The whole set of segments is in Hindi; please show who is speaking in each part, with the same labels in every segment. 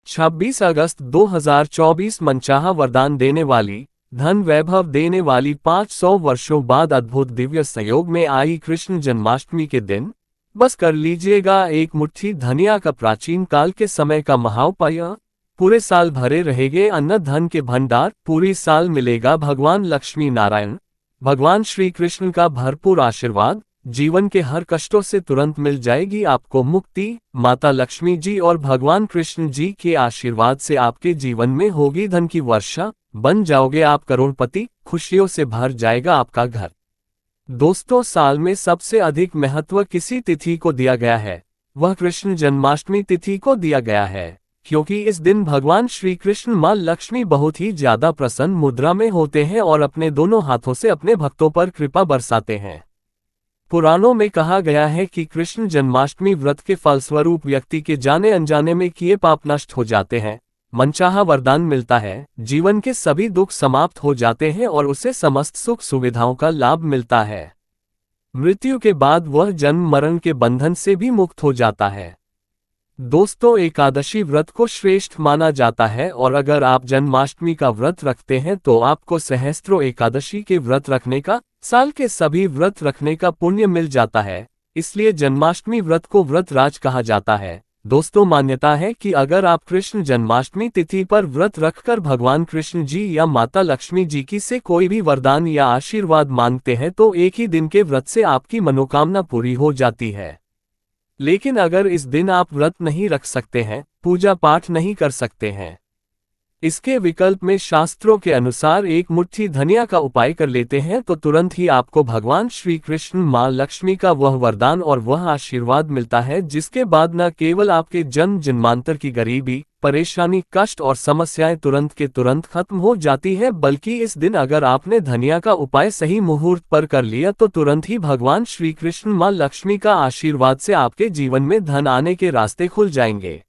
Speaker 1: 26 अगस्त 2024 मनचाहा वरदान देने वाली, धन वैभव देने वाली 500 वर्षों बाद अद्भुत दिव्य संयोग में आई कृष्ण जन्माष्टमी के दिन बस कर लीजिएगा एक मुट्ठी धनिया का प्राचीन काल के समय का महाउपाय। पूरे साल भरे रहेंगे अन्न धन के भंडार, पूरी साल मिलेगा भगवान लक्ष्मी नारायण भगवान श्री कृष्ण का भरपूर आशीर्वाद, जीवन के हर कष्टों से तुरंत मिल जाएगी आपको मुक्ति। माता लक्ष्मी जी और भगवान कृष्ण जी के आशीर्वाद से आपके जीवन में होगी धन की वर्षा, बन जाओगे आप करोड़पति, खुशियों से भर जाएगा आपका घर। दोस्तों, साल में सबसे अधिक महत्व किसी तिथि को दिया गया है, वह कृष्ण जन्माष्टमी तिथि को दिया गया है, क्योंकि इस दिन भगवान श्री कृष्ण मां लक्ष्मी बहुत ही ज्यादा प्रसन्न मुद्रा में होते हैं और अपने दोनों हाथों से अपने भक्तों पर कृपा बरसाते हैं। पुराणों में कहा गया है कि कृष्ण जन्माष्टमी व्रत के फलस्वरूप व्यक्ति के जाने अनजाने में किए पाप नष्ट हो जाते हैं, मनचाहा वरदान मिलता है, जीवन के सभी दुख समाप्त हो जाते हैं और उसे समस्त सुख सुविधाओं का लाभ मिलता है। मृत्यु के बाद वह जन्म मरण के बंधन से भी मुक्त हो जाता है। दोस्तों, एकादशी व्रत को श्रेष्ठ माना जाता है और अगर आप जन्माष्टमी का व्रत रखते हैं तो आपको सहस्त्रों एकादशी के व्रत रखने का, साल के सभी व्रत रखने का पुण्य मिल जाता है, इसलिए जन्माष्टमी व्रत को व्रत राज कहा जाता है। दोस्तों, मान्यता है कि अगर आप कृष्ण जन्माष्टमी तिथि पर व्रत रखकर भगवान कृष्ण जी या माता लक्ष्मी जी की से कोई भी वरदान या आशीर्वाद मांगते हैं तो एक ही दिन के व्रत से आपकी मनोकामना पूरी हो जाती है। लेकिन अगर इस दिन आप व्रत नहीं रख सकते हैं, पूजा पाठ नहीं कर सकते हैं, इसके विकल्प में शास्त्रों के अनुसार एक मुट्ठी धनिया का उपाय कर लेते हैं तो तुरंत ही आपको भगवान श्री कृष्ण मां लक्ष्मी का वह वरदान और वह आशीर्वाद मिलता है जिसके बाद न केवल आपके जन्म जन्मांतर की गरीबी, परेशानी, कष्ट और समस्याएं तुरंत के तुरंत खत्म हो जाती है, बल्कि इस दिन अगर आपने धनिया का उपाय सही मुहूर्त पर कर लिया तो तुरंत ही भगवान श्री कृष्ण मां लक्ष्मी का आशीर्वाद से आपके जीवन में धन आने के रास्ते खुल जाएंगे।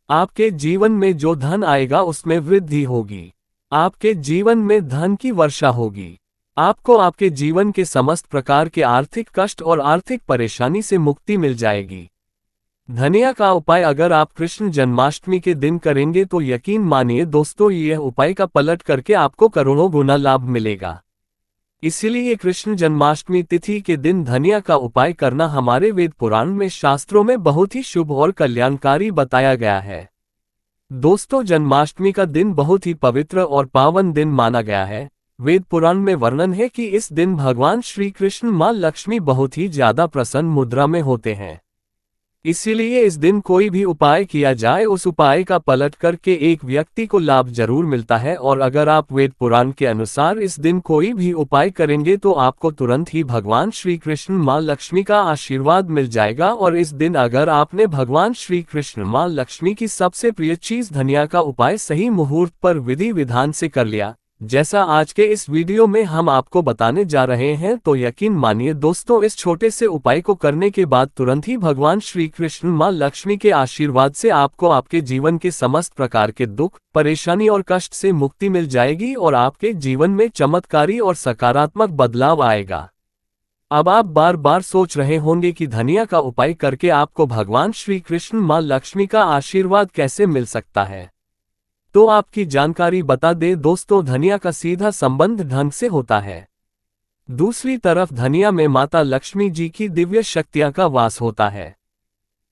Speaker 1: आपके जीवन में जो धन आएगा उसमें वृद्धि होगी, आपके जीवन में धन की वर्षा होगी, आपको आपके जीवन के समस्त प्रकार के आर्थिक कष्ट और आर्थिक परेशानी से मुक्ति मिल जाएगी। धनिया का उपाय अगर आप कृष्ण जन्माष्टमी के दिन करेंगे तो यकीन मानिए दोस्तों, यह उपाय का पलट करके आपको करोड़ों गुना लाभ मिलेगा। इसीलिए कृष्ण जन्माष्टमी तिथि के दिन धनिया का उपाय करना हमारे वेद पुराण में शास्त्रों में बहुत ही शुभ और कल्याणकारी बताया गया है। दोस्तों, जन्माष्टमी का दिन बहुत ही पवित्र और पावन दिन माना गया है। वेद पुराण में वर्णन है कि इस दिन भगवान श्री कृष्ण मां लक्ष्मी बहुत ही ज्यादा प्रसन्न मुद्रा में होते हैं, इसीलिए इस दिन कोई भी उपाय किया जाए उस उपाय का पलट करके एक व्यक्ति को लाभ जरूर मिलता है। और अगर आप वेद पुराण के अनुसार इस दिन कोई भी उपाय करेंगे तो आपको तुरंत ही भगवान श्री कृष्ण मां लक्ष्मी का आशीर्वाद मिल जाएगा। और इस दिन अगर आपने भगवान श्री कृष्ण मां लक्ष्मी की सबसे प्रिय चीज धनिया का उपाय सही मुहूर्त पर विधि विधान से कर लिया, जैसा आज के इस वीडियो में हम आपको बताने जा रहे हैं, तो यकीन मानिए दोस्तों, इस छोटे से उपाय को करने के बाद तुरंत ही भगवान श्री कृष्ण मां लक्ष्मी के आशीर्वाद से आपको आपके जीवन के समस्त प्रकार के दुख, परेशानी और कष्ट से मुक्ति मिल जाएगी और आपके जीवन में चमत्कारी और सकारात्मक बदलाव आएगा। अब आप बार बार सोच रहे होंगे कि धनिया का उपाय करके आपको भगवान श्री कृष्ण मां लक्ष्मी का आशीर्वाद कैसे मिल सकता है, तो आपकी जानकारी बता दे दोस्तों, धनिया का सीधा संबंध धन से होता है। दूसरी तरफ धनिया में माता लक्ष्मी जी की दिव्य शक्तियां का वास होता है।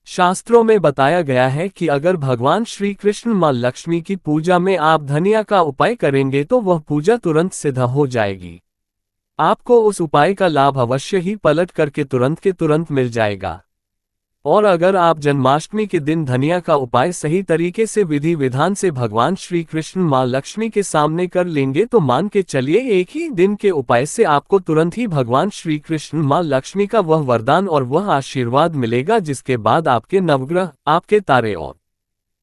Speaker 1: शास्त्रों में बताया गया है कि अगर भगवान श्री कृष्ण मां लक्ष्मी की पूजा में आप धनिया का उपाय करेंगे तो वह पूजा तुरंत सिद्ध हो जाएगी, आपको उस उपाय का लाभ अवश्य ही पलट करके तुरंत के तुरंत मिल जाएगा। और अगर आप जन्माष्टमी के दिन धनिया का उपाय सही तरीके से विधि विधान से भगवान श्री कृष्ण मां लक्ष्मी के सामने कर लेंगे तो मान के चलिए एक ही दिन के उपाय से आपको तुरंत ही भगवान श्री कृष्ण मां लक्ष्मी का वह वरदान और वह आशीर्वाद मिलेगा, जिसके बाद आपके नवग्रह, आपके तारे और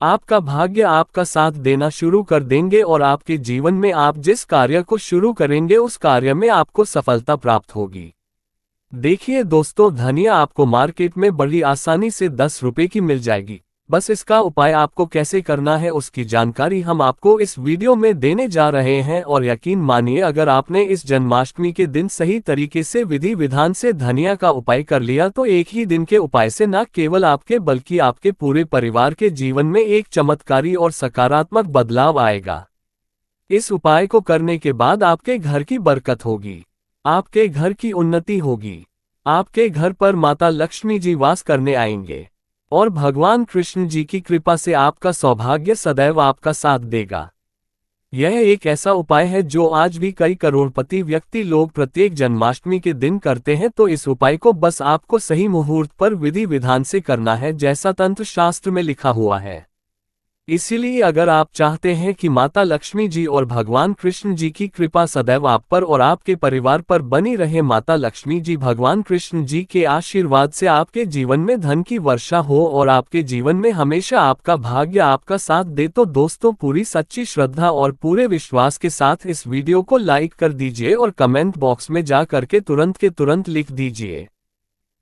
Speaker 1: आपका भाग्य आपका साथ देना शुरू कर देंगे और आपके जीवन में आप जिस कार्य को शुरू करेंगे उस कार्य में आपको सफलता प्राप्त होगी। देखिए दोस्तों, धनिया आपको मार्केट में बड़ी आसानी से 10 रुपए की मिल जाएगी, बस इसका उपाय आपको कैसे करना है उसकी जानकारी हम आपको इस वीडियो में देने जा रहे हैं और यकीन मानिए अगर आपने इस जन्माष्टमी के दिन सही तरीके से विधि विधान से धनिया का उपाय कर लिया तो एक ही दिन के उपाय से न केवल आपके बल्कि आपके पूरे परिवार के जीवन में एक चमत्कारी और सकारात्मक बदलाव आएगा। इस उपाय को करने के बाद आपके घर की बरकत होगी, आपके घर की उन्नति होगी, आपके घर पर माता लक्ष्मी जी वास करने आएंगे और भगवान कृष्ण जी की कृपा से आपका सौभाग्य सदैव आपका साथ देगा। यह एक ऐसा उपाय है जो आज भी कई करोड़पति व्यक्ति लोग प्रत्येक जन्माष्टमी के दिन करते हैं। तो इस उपाय को बस आपको सही मुहूर्त पर विधि विधान से करना है जैसा तंत्र शास्त्र में लिखा हुआ है। इसीलिए अगर आप चाहते हैं कि माता लक्ष्मी जी और भगवान कृष्ण जी की कृपा सदैव आप पर और आपके परिवार पर बनी रहे, माता लक्ष्मी जी भगवान कृष्ण जी के आशीर्वाद से आपके जीवन में धन की वर्षा हो और आपके जीवन में हमेशा आपका भाग्य आपका साथ दे, तो दोस्तों पूरी सच्ची श्रद्धा और पूरे विश्वास के साथ इस वीडियो को लाइक कर दीजिए और कमेंट बॉक्स में जा करके तुरंत के तुरंत लिख दीजिए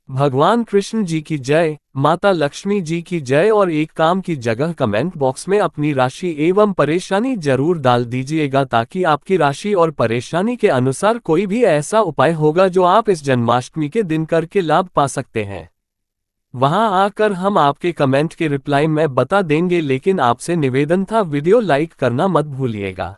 Speaker 1: भगवान कृष्ण जी की जय, माता लक्ष्मी जी की जय और एक काम की जगह कमेंट बॉक्स में अपनी राशि एवं परेशानी जरूर डाल दीजिएगा ताकि आपकी राशि और परेशानी के अनुसार कोई भी ऐसा उपाय होगा जो आप इस जन्माष्टमी के दिन करके लाभ पा सकते हैं। वहां आकर हम आपके कमेंट के रिप्लाई में बता देंगे, लेकिन आपसे निवेदन था वीडियो लाइक करना मत भूलिएगा।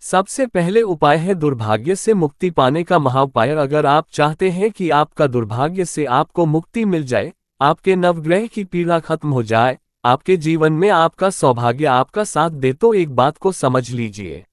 Speaker 1: सबसे पहले उपाय है दुर्भाग्य से मुक्ति पाने का महाउपाय। अगर आप चाहते हैं कि आपका दुर्भाग्य से आपको मुक्ति मिल जाए, आपके नवग्रह की पीड़ा खत्म हो जाए, आपके जीवन में आपका सौभाग्य आपका साथ दे, तो एक बात को समझ लीजिए।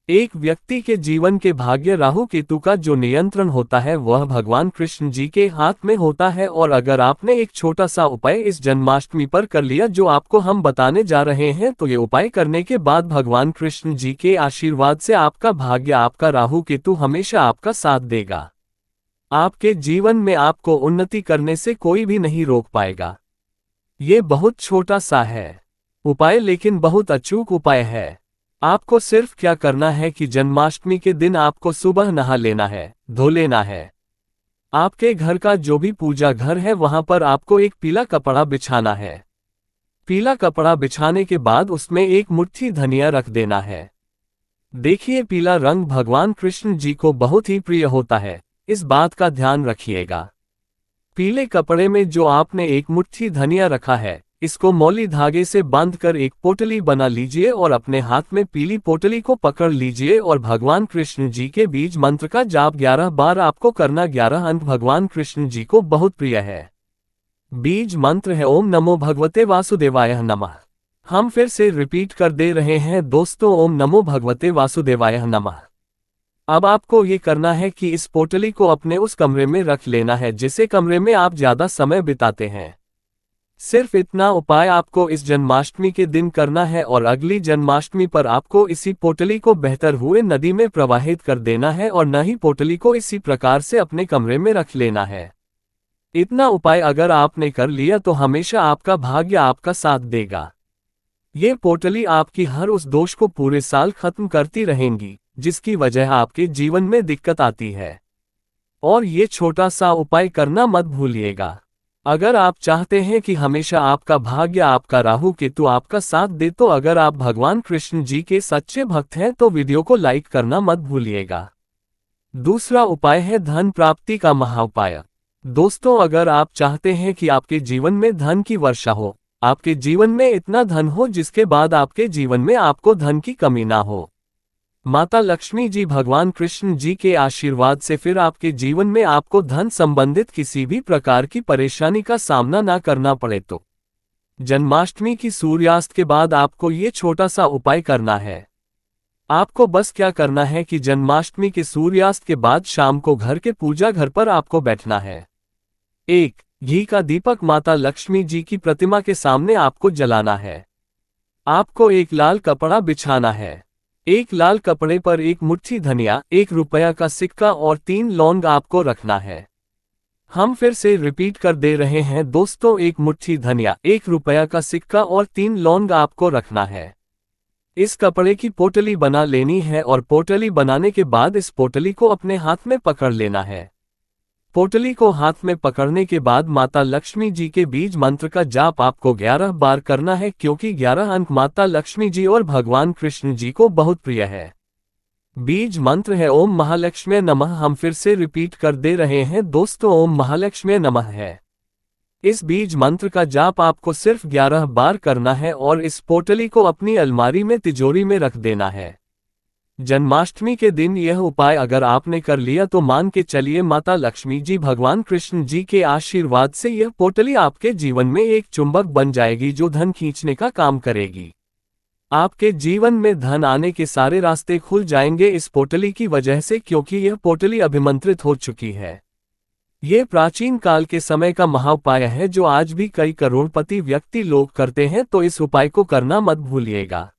Speaker 1: एक व्यक्ति के जीवन के भाग्य राहु केतु का जो नियंत्रण होता है वह भगवान कृष्ण जी के हाथ में होता है। और अगर आपने एक छोटा सा उपाय इस जन्माष्टमी पर कर लिया जो आपको हम बताने जा रहे हैं, तो ये उपाय करने के बाद भगवान कृष्ण जी के आशीर्वाद से आपका भाग्य आपका राहु केतु हमेशा आपका साथ देगा। आपके जीवन में आपको उन्नति करने से कोई भी नहीं रोक पाएगा। ये बहुत छोटा सा है उपाय लेकिन बहुत अचूक उपाय है। आपको सिर्फ क्या करना है कि जन्माष्टमी के दिन आपको सुबह नहा लेना है, धो लेना है। आपके घर का जो भी पूजा घर है वहां पर आपको एक पीला कपड़ा बिछाना है। पीला कपड़ा बिछाने के बाद उसमें एक मुट्ठी धनिया रख देना है। देखिए पीला रंग भगवान कृष्ण जी को बहुत ही प्रिय होता है, इस बात का ध्यान रखिएगा। पीले कपड़े में जो आपने एक मुट्ठी धनिया रखा है, इसको मौली धागे से बांधकर एक पोटली बना लीजिए और अपने हाथ में पीली पोटली को पकड़ लीजिए और भगवान कृष्ण जी के बीज मंत्र का जाप 11 बार आपको करना। 11 अंक भगवान कृष्ण जी को बहुत प्रिय है। बीज मंत्र है ओम नमो भगवते वासुदेवाय नमः। हम फिर से रिपीट कर दे रहे हैं दोस्तों, ओम नमो भगवते वासुदेवाय नमः। अब आपको ये करना है कि इस पोटली को अपने उस कमरे में रख लेना है जिसे कमरे में आप ज्यादा समय बिताते हैं। सिर्फ इतना उपाय आपको इस जन्माष्टमी के दिन करना है और अगली जन्माष्टमी पर आपको इसी पोटली को बेहतर हुए नदी में प्रवाहित कर देना है और न ही पोटली को इसी प्रकार से अपने कमरे में रख लेना है। इतना उपाय अगर आपने कर लिया तो हमेशा आपका भाग्य आपका साथ देगा। ये पोटली आपकी हर उस दोष को पूरे साल खत्म करती रहेंगी जिसकी वजह आपके जीवन में दिक्कत आती है। और ये छोटा सा उपाय करना मत भूलिएगा। अगर आप चाहते हैं कि हमेशा आपका भाग्य आपका राहु केतु आपका साथ दे, तो अगर आप भगवान कृष्ण जी के सच्चे भक्त हैं तो वीडियो को लाइक करना मत भूलिएगा। दूसरा उपाय है धन प्राप्ति का महाउपाय। दोस्तों अगर आप चाहते हैं कि आपके जीवन में धन की वर्षा हो, आपके जीवन में इतना धन हो जिसके बाद आपके जीवन में आपको धन की कमी ना हो, माता लक्ष्मी जी भगवान कृष्ण जी के आशीर्वाद से फिर आपके जीवन में आपको धन संबंधित किसी भी प्रकार की परेशानी का सामना ना करना पड़े, तो जन्माष्टमी की सूर्यास्त के बाद आपको ये छोटा सा उपाय करना है। आपको बस क्या करना है कि जन्माष्टमी के सूर्यास्त के बाद शाम को घर के पूजा घर पर आपको बैठना है। एक घी का दीपक माता लक्ष्मी जी की प्रतिमा के सामने आपको जलाना है। आपको एक लाल कपड़ा बिछाना है। एक लाल कपड़े पर एक मुट्ठी धनिया, 1 रुपया का सिक्का और 3 लौंग आपको रखना है। हम फिर से रिपीट कर दे रहे हैं दोस्तों, एक मुट्ठी धनिया, 1 रुपया का सिक्का और 3 लौंग आपको रखना है। इस कपड़े की पोटली बना लेनी है और पोटली बनाने के बाद इस पोटली को अपने हाथ में पकड़ लेना है। पोटली को हाथ में पकड़ने के बाद माता लक्ष्मी जी के बीज मंत्र का जाप आपको 11 बार करना है, क्योंकि 11 अंक माता लक्ष्मी जी और भगवान कृष्ण जी को बहुत प्रिय है। बीज मंत्र है ओम महालक्ष्मी नमः। हम फिर से रिपीट कर दे रहे हैं दोस्तों, ओम महालक्ष्मी नमः है। इस बीज मंत्र का जाप आपको सिर्फ 11 बार करना है और इस पोटली को अपनी अलमारी में तिजोरी में रख देना है। जन्माष्टमी के दिन यह उपाय अगर आपने कर लिया तो मान के चलिए माता लक्ष्मी जी भगवान कृष्ण जी के आशीर्वाद से यह पोटली आपके जीवन में एक चुंबक बन जाएगी जो धन खींचने का काम करेगी। आपके जीवन में धन आने के सारे रास्ते खुल जाएंगे इस पोटली की वजह से, क्योंकि यह पोटली अभिमंत्रित हो चुकी है। यह प्राचीन काल के समय का महाउपाय है जो आज भी कई करोड़पति व्यक्ति लोग करते हैं, तो इस उपाय को करना मत भूलिएगा।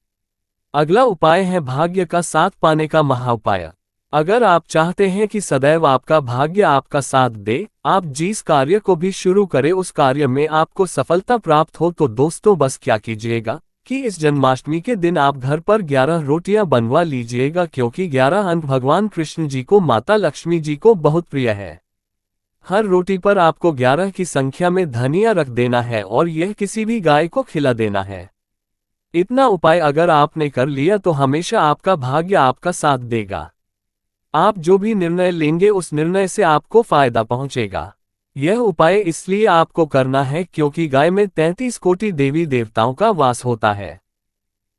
Speaker 1: अगला उपाय है भाग्य का साथ पाने का महाउपाय। अगर आप चाहते हैं कि सदैव आपका भाग्य आपका साथ दे, आप जिस कार्य को भी शुरू करें उस कार्य में आपको सफलता प्राप्त हो, तो दोस्तों बस क्या कीजिएगा कि इस जन्माष्टमी के दिन आप घर पर 11 रोटियां बनवा लीजिएगा, क्योंकि 11 अंक भगवान कृष्ण जी को माता लक्ष्मी जी को बहुत प्रिय है। हर रोटी पर आपको 11 की संख्या में धनिया रख देना है और यह किसी भी गाय को खिला देना है। इतना उपाय अगर आपने कर लिया तो हमेशा आपका भाग्य आपका साथ देगा। आप जो भी निर्णय लेंगे उस निर्णय से आपको फायदा पहुंचेगा। यह उपाय इसलिए आपको करना है क्योंकि गाय में 33 कोटि देवी देवताओं का वास होता है।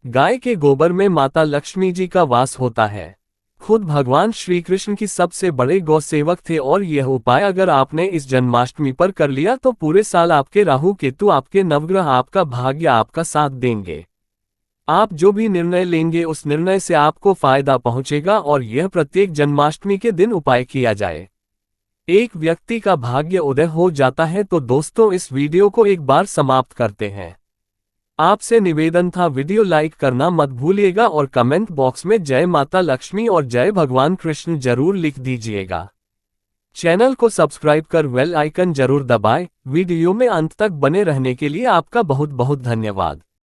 Speaker 1: गाय के गोबर में माता लक्ष्मी जी का वास होता है। खुद भगवान श्री कृष्ण की सबसे बड़े गौ सेवक थे और यह उपाय अगर आपने इस जन्माष्टमी पर कर लिया तो पूरे साल आपके राहु केतु आपके नवग्रह आपका भाग्य आपका साथ देंगे। आप जो भी निर्णय लेंगे उस निर्णय से आपको फायदा पहुंचेगा और यह प्रत्येक जन्माष्टमी के दिन उपाय किया जाए। एक व्यक्ति का भाग्य उदय हो जाता है। तो दोस्तों इस वीडियो को एक बार समाप्त करते हैं। आपसे निवेदन था वीडियो लाइक करना मत भूलिएगा और कमेंट बॉक्स में जय माता लक्ष्मी और जय भगवान कृष्ण जरूर लिख दीजिएगा। चैनल को सब्सक्राइब कर बेल आइकन जरूर दबाएं। वीडियो में अंत तक बने रहने के लिए आपका बहुत बहुत धन्यवाद।